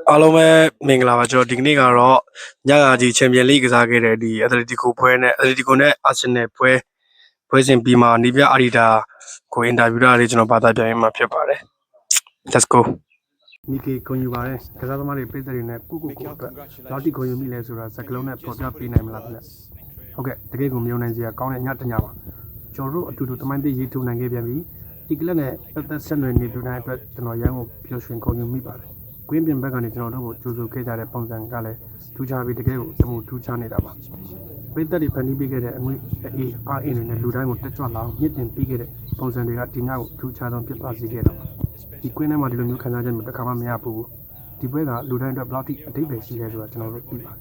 အားလုံးပဲမင်္ဂလာပါကျွန်တော်ဒီကနေ့ကတော့ညကကြီးချန်ပီယံလိကစားခဲ့တဲ့ဒီအက်တလက်တီကိုပွဲနဲ့အက်တလက်တီကိုနဲ့အာဆင်နယ်ပွဲစဉ်ပြီးမှနီးပြအာဒီတာကိုအင်တာဗျူးတာလေးကျွန်တော်ဘာသာပြန်ရမှာဖြစ်ပါတယ် Let's go မိကေကွန်ယူပါတယ်ကစားသမားတွေပြည်သက်တွေနဲ့ကုအတွက်လောက်တိကွန်ယူမိလဲဆိုတာစကလုံးနဲ့ပေါ်ပြပေးနိုင်မလားခင်ဗျဟုတ်ကဲ့တကယ်ကိုမြုံနိုင်စရာကောင်းတဲ့ညတညပါကျွန်တော်တို့အတူတူတမိုင်းသိရေးထူနိုင်ခဲ့ပြန်ပြီဒီကလပ်နဲ့ပတ်သက်ဆက်နွယ်နေတူတိုင်းအတွက်ကျွန်တော်ရန်ကိုပြောရွှင်ကွန်ယူမိပါတယ်ကွင်းပြင်ဘက်ကနေကျွန်တော်တို့ကိုကြိုးစိုးခဲ့ကြတဲ့ပုံစံကလည်းထူးခြားပြီးတကယ်ကိုတမှုထူးခြားနေတာပါပြည်သက်တွေဖန်တီးပေးခဲ့တဲ့အငွေအေးအားအင်းတွေနဲ့လူတိုင်းကိုတက်ကြွလာအောင်မြင့်တင်ပေးခဲ့တဲ့ပုံစံတွေကဒီညကိုထူးခြားဆုံးဖြစ်ပါစေခဲ့တော့ဒီကွင်းထဲမှာဒီလိုမျိုးခံစားချက်မျိုးတစ်ခါမှမရဘူးဒီပွဲကလူတိုင်းအတွက်ဘယ်လောက်ထိအတိတ်ပဲရှိလဲဆိုတာကျွန်တော်တို့သိပါတယ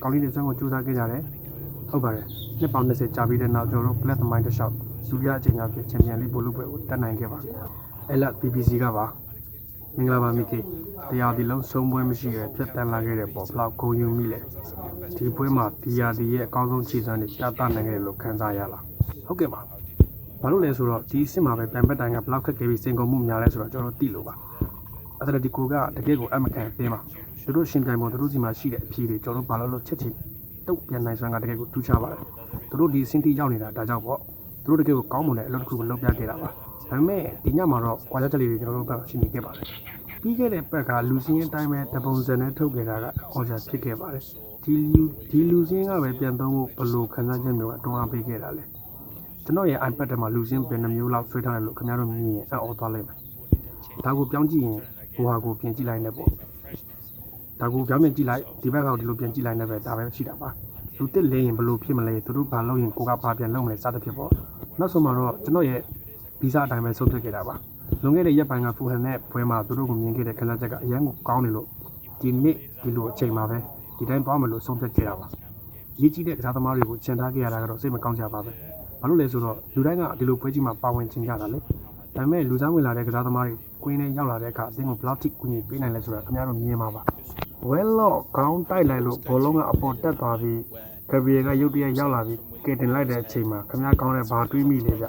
်ကောင်းလေးတွေစမ်းကိုစူးစမ်းခဲ့ကြတယ်ဟုတ်ပါတယ်နှစ်ပေါင်း20ကြာပြီးတဲ့နောက်ကျွန်တော်တို့ Black Mind တစ်လျှောက်ဒုတိယအကြိမ်မြောက်ဖြစ်ချန်ပီယံလိဘောလုံးပွဲကိုတက်နိုင်ခဲ့ပါအဲ့လက် BBC ကပါမင်္ဂလာပါမိကေတရားဒီလုံးဆုံးပွဲမရှိရဖြတ်တန်းလာခဲ့တဲ့ပေါ်ဘလောက်ဂုဏ်ယူမိလဲဒီပွဲမှာဒီယာဒီရဲ့အကောင်းဆုံးခြေစမ်းတွေပြသနိုင်ခဲ့လို့ခံစားရလားဟုတ်ကဲ့ပါဘာလို့လဲဆိုတော့ဒီအစ်စ်မှာပဲပြန်ပတ်တိုင်းကဘလောက်ခက်ခဲပြီးစင်ကုန်မှုများလဲဆိုတော့ကျွန်တော်သိလို့ပါအက်တလက်တီကိုကတကယ်ကိုအမကန်ပေးမှာသူတို့ရှင်ပြိုင်ပေါ်သူတို့စီမှာရှိတဲ့အဖြေတွေကျွန်တော်တို့ဘာလို့ချက်ချင်းတုတ်ပြန်နိုင်စွမ်းကတကယ်ကိုထူးခြားပါတယ်သူတို့ဒီစင်တီရောက်နေတာဒါကြောင့်ပေါ့သူတို့တကယ်ကိုကောင်းမွန်တဲ့အလုပ်တစ်ခုကိုလုပ်ပြခဲ့တာပါဒါပေမဲ့ဒီညမှာတော့ကွာချက်လေးတွေကျွန်တော်တို့ဘက်ရှိနေခဲ့ပါတယ်ပြီးခဲ့တဲ့ဘက်ကလူစင်းအတိုင်းပဲတပုံစံနဲ့ထုတ်ခဲ့တာကအော်ချာဖြစ်ခဲ့ပါတယ်ဒီလူစင်းကပဲပြန်သုံးဖို့ဘလို့ခန်းစားချက်မျိုးကတွန်းအားပေးခဲ့တာလေကျွန်တော်ရဲ့ iPad ထဲမှာလူစင်းပြန်နှမျိုးလောက်ဆွဲထားတယ်လို့ခင်ဗျားတို့မြင်ရင်အော်သွားလိမ့်မယ်ဒါကိုပြောင်းကြည့်ရင်ဟိုဟာကိုပြင်ကြည့်လိုက်နေပေါ့ဒါကိုပြောင်းပြင်ကြည့်လိုက်ဒီဘက်ကဒီလိုပြင်ကြည့်လိုက်နေပဲဒါပဲရှိတာပါလူတစ်လဲရင်ဘလို့ဖြစ်မလဲသူတို့ဘာလုပ်ရင်ကိုကဘာပြန်လုပ်မလဲစသဖြင့်ပေါ့နောက်ဆုံးမှာတော့ကျွန်တော်ရဲ့ဗီဇအတိုင်းပဲဆုံးဖြတ်ခဲ့တာပါလွန်ခဲ့တဲ့ရက်ပိုင်းကဖူဟန်နဲ့ပွဲမှာသူတို့ကိုမြင်ခဲ့တဲ့ခန်းစားချက်ကအရန်ကိုကောင်းနေလို့ဒီနေ့ဒီလိုအချိန်မှာပဲဒီတိုင်းပေါင်းမယ်လို့ဆုံးဖြတ်ခဲ့တာပါရေးကြည့်တဲ့ကစားသမားတွေကိုချန်ထားခဲ့ရတာကတော့စိတ်မကောင်းကြပါပဲဘာလို့လဲဆိုတော့လူတိုင်းကဒီလိုပွဲကြီးမှာပါဝင်ချင်ကြတာလေဒါပေမဲ့လူစားဝင်လာတဲ့ကစားသမားတွေကွင်းထဲရောက်လာတဲ့အခါအသင်းကိုဘလောက်ထိကူညီပေးနိုင်လဲဆိုတာခင်ဗျားတို့မြင်မှာပါဝဲလော့ခေါင်းတိုက်လိုက်လို့ဘောလုံးကအပေါ်တက်သွားပြီးဂဗီယယ်ကရုတ်တရက်ရောက်လာပြီးကယ်တင်လိုက်တဲ့အချိန်မှာခင်ဗျားကောင်းတဲ့ဘာတွေးမိလဲဗျ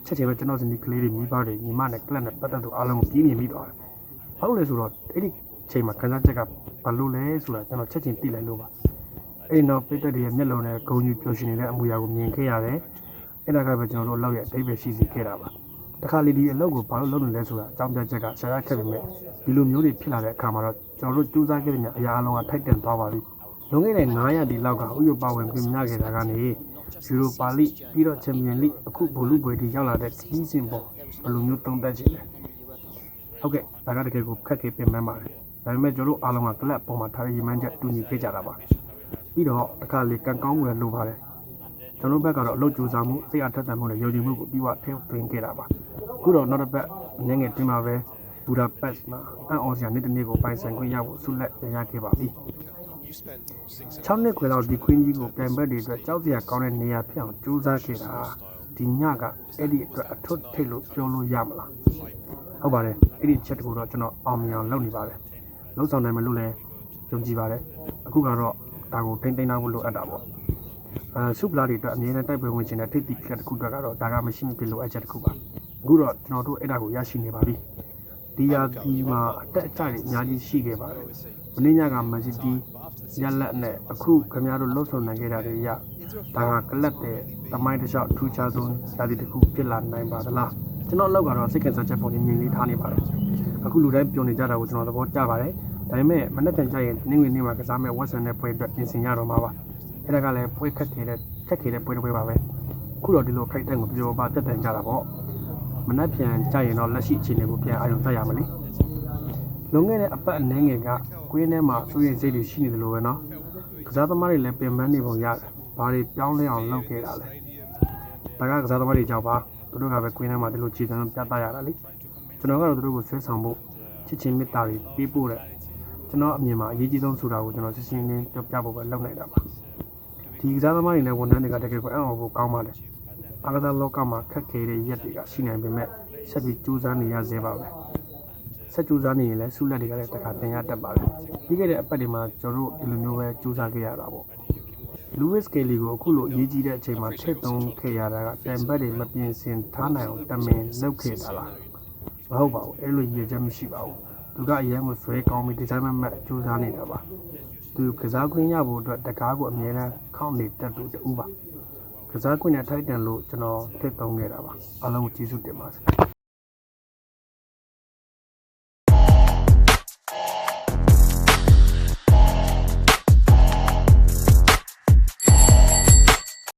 ချက်ချင်းပဲကျွန်တော်စနေကလေးတွေမိဘတွေညီမနဲ့ကလပ်နဲ့ပတ်သက်သူအားလုံးကိုပြင်းနေမိသွားတယ်။ဘာလို့လဲဆိုတော့အဲ့ဒီချိန်မှာခန်းစားချက်ကဘာလို့လဲဆိုတာကျွန်တော်ချက်ချင်းသိလိုက်လို့ပါ။အဲ့တော့ပိတ်သက်တွေရဲ့မျက်လုံးနဲ့ဂုံယူပျော်ရွှင်နေတဲ့အမူအရာကိုမြင်ခဲ့ရတယ်။အဲ့ဒါကပဲကျွန်တော်တို့လောက်ရဲ့အသေးပဲရှိစီခဲ့တာပါ။တခါလေဒီအလုပ်ကိုဘာလို့လုပ်နေလဲဆိုတာအကြောင်းပြချက်ကရှာရခက်ပေမဲ့ဒီလိုမျိုးတွေဖြစ်လာတဲ့အခါမှာတော့ကျွန်တော်တို့စူးစမ်းခဲ့တဲ့အရာအလုံးကထိုက်တန်သွားပါပြီ။လွန်ခဲ့တဲ့900ဒီလောက်ကဥယျာဉ်ပါဝင်ပြင်မြခဲ့တာကနေယူရိုပါလိပြီးတော့ချန်ပီယံလိအခုဘိုလူပွဲတီရောက်လာတဲ့ခီးစင်ပေါ်ဘယ်လိုမျိုးသုံးသပ်ချင်လဲဟုတ်ကဲ့ဒါကတကယ်ကိုခက်ခဲပြင်ပန်းပါတယ်ဒါပေမဲ့ကျွန်တော်အားလုံးကကလပ်ပေါ်မှာထားရည်မှန်းချက်တူညီခဲ့ကြတာပါပြီးတော့တစ်ခါလေကန်ကောင်းမှုလည်းလိုပါတယ်ကျွန်တော်ဘက်ကတော့အလုပ်ကြိုးစားမှုစိတ်အားထက်သန်မှုနဲ့ယုံကြည်မှုကိုပြီးဝထည့်သွင်းခဲ့တာပါအခုတော့နောက်တစ်ပတ်ငငယ်တင်မှာပဲဘူဒါပက်မှာအန်အော်ဆီယာနေ့တစ်နေ့ကိုပိုင်ဆိုင်ခွင့်ရဖို့ဆုလက်ရခဲ့ပါပြီ6နှစ်ခွဲလောက်ဒီခွင်းကြီးကိုပြန်ဘက်တွေအတွက်ကြောက်စရာကောင်းတဲ့နေရာဖြစ်အောင်ကြိုးစားခဲ့တာဒီညကအဲ့ဒီအတွက်အထွတ်ထိပ်လို့ပြောလို့ရမလားဟုတ်ပါတယ်အဲ့ဒီချက်တကူတော့ကျွန်တော်အောင်မြင်အောင်လုပ်နေပါတယ်လှုပ်ဆောင်နိုင်မလို့လည်းယုံကြည်ပါတယ်အခုကတော့ဒါကိုထိမ့်သိမ်းဖို့လိုအပ်တာပေါ့စုပလာတွေအတွက်အမြဲတမ်းတိုက်ပွဲဝင်ခြင်းနဲ့ထိပ်တိခက်တခုအတွက်ကတော့ဒါကမရှိမဖြစ်လိုအပ်ချက်တခုပါအခုတော့ကျွန်တော်တို့အဲ့ဒါကိုရရှိနေပါပြီဒီယာဒီမှာအတက်အကျတွေအများကြီးရှိခဲ့ပါတယ်မင်းညကမန်စီးတီးရလက်နဲ့အခုခင်ဗျားတို့လှုပ်ဆောင်နိုင်ခဲ့တာတွေရဒါကကလပ်တဲ့တမိုင်းတစ်လျှောက်ထူးခြားဆုံးယာတီတစ်ခုဖြစ်လာနိုင်ပါသလားကျွန်တော်လောက်ကတော့စိတ်ကစားချက်ပုံနဲ့မြင်လေးထားနေပါတယ်အခုလူတိုင်းပြောနေကြတာကိုကျွန်တော်သဘောကျပါတယ်ဒါပေမဲ့မနေ့ပြန်ကြရင်နင်းဝင်နေမှာကစားမဲ့ဝက်ဆန်နဲ့ပွဲအတွက်ပြင်ဆင်ရတော့မှာပါအဲ့ဒါကလည်းပွဲခက်ခဲတဲ့ပွဲတစ်ပွဲပါပဲအခုတော့ဒီလိုခိုက်တဲ့ကိုပြောပါတက်တန်ကြတာပေါ့မနေ့ပြန်ကြရင်တော့လက်ရှိအခြေအနေကိုပြန်အာရုံစိုက်ရမလဲလွန်ခဲ့တဲ့အပတ်အနည်းငယ်ကကွင်းထဲမှာစိုးရိမ်စိတ်တွေရှိနေတယ်လို့ပဲနော်ကစားသမားတွေလည်းပြင်ပန်းနေပုံရတယ်ဘာတွေပြောင်းလဲအောင်လုပ်ခဲ့တာလဲဒါကကစားသမားတွေကြောက်ပါသူတို့ကပဲကွင်းထဲမှာဒီလိုခြေစမ်းပြသရတာလေကျွန်တော်ကတော့သူတို့ကိုဆွဲဆောင်ဖို့ချစ်ချင်းမေတ္တာတွေပေးပို့တဲ့ကျွန်တော်အမြင်မှာအရေးကြီးဆုံးဆိုတာကိုကျွန်တော်ရှင်းရှင်းလင်းပြောပြဖို့ပဲလုပ်နေတာပါဒီကစားသမားတွေနဲ့ဝန်ထမ်းတွေကတကယ်ကိုအံ့ဩဖို့ကောင်းပါတယ်အားကစားလောကမှာခက်ခဲတဲ့ရက်တွေကရှိနိုင်ပေမဲ့ဆက်ပြီးကြိုးစားနေရသေးပါပဲဆက်ကြိုးစားနေရင်လည်းဆုလက်တွေကလည်းတစ်ခါတင်ရတတ်ပါတယ်ပြီးခဲ့တဲ့အပတ်တွေမှာကျွန်တော်တို့ဒီလိုမျိုးပဲကြိုးစားခဲ့ရတာပေါ့လူဝစ်ကယ်လီကိုအခုလိုအရေးကြီးတဲ့အချိန်မှာထည့်သွင်းခဲ့ရတာကတန်ဘက်တွေမပြင်ဆင်ထားနိုင်အောင်တမင်လုပ်ခဲ့တာလားမဟုတ်ပါဘူးအဲ့လိုရည်ချက်မရှိပါဘူး သူကအရင်ကဆွဲကောင်းပြီးဒီဇိုင်းမတ်စူးစမ်းနေတာပါသူကစားခွင့်ရဖို့အတွက်တကားကိုအမြဲတမ်းခောက်နေတတ်သူတူပါကစားခွင့်နဲ့ထိုက်တန်လို့ကျွန်တော်ထည့်သုံးခဲ့တာပါအားလုံးကိုကျေးဇူးတင်ပါတယ်